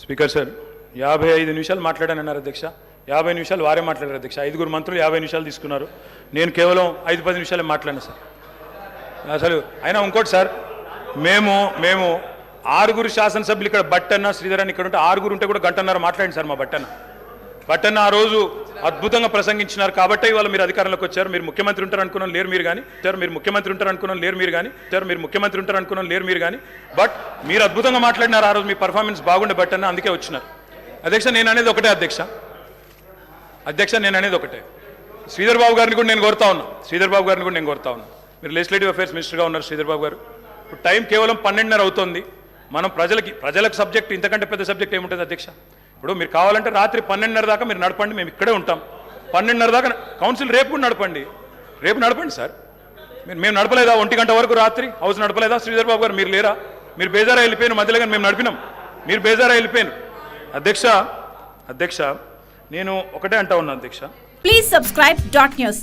Speaker sir 55 నిమిషాలు మాట్లాడానన్నారు అధ్యక్ష. 50 నిమిషాలు వారే మాట్లాడారు అధ్యక్ష. 5 మంత్రులు 50 నిమిషాలు తీసుకున్నారు. నేను కేవలం 5-10 నిమిషాలే మాట్లాడాను సార్. అసలు అయినా ఇంకోటి సార్, మేము 6 శాసనసభ్యులు ఇక్కడ బట్టన్న శ్రీధర్ అని ఇక్కడ ఉంటే 6 ఉంటే కూడా గంటన్నర మాట్లాడింది సార్. మా బట్టన్న ఆ రోజు అద్భుతంగా ప్రసంగించినారు కాబట్టి ఇవాళ మీరు అధికారంలోకి వచ్చారు. మీరు ముఖ్యమంత్రి ఉంటారు అనుకున్నాను లేరు మీరు కానీ మీరు ముఖ్యమంత్రి ఉంటారు అనుకున్నాను లేరు మీరు కానీ బట్ మీరు అద్భుతంగా మాట్లాడినారు ఆ రోజు. మీ పర్ఫార్మెన్స్ బాగుండే బట్టన్న, అందుకే వచ్చినారు. అధ్యక్ష నేను అనేది ఒకటే నేను అనేది ఒకటే. శ్రీధర్ బాబు గారిని కూడా నేను కోరుతా ఉన్నా. మీరు లెజిస్లేటివ్ అఫైర్స్ మినిస్టర్గా ఉన్నారు శ్రీధర్ బాబు గారు. ఇప్పుడు టైం కేవలం 12:30 అవుతుంది. మనం ప్రజలకు సబ్జెక్ట్ ఇంతకంటే పెద్ద సబ్జెక్ట్ ఏముంటుంది అధ్యక్ష? ఇప్పుడు మీరు కావాలంటే రాత్రి 12:30 దాకా మీరు నడపండి, మేము ఇక్కడే ఉంటాం. 12:30 దాకా కౌన్సిల్ రేపు కూడా నడపండి సార్. మేము నడపలేదా 1 గంట వరకు రాత్రి హౌస్ నడపలేదా? శ్రీధర్ బాబు గారు మీరు లేరా? మీరు బేజారా వెళ్ళిపోయిన మధ్యలో కానీ మేము నడిపినాం, మీరు బేజారా వెళ్ళిపోయాను. అధ్యక్ష నేను ఒకటే అంటా ఉన్నా అధ్యక్ష. Please subscribe .news.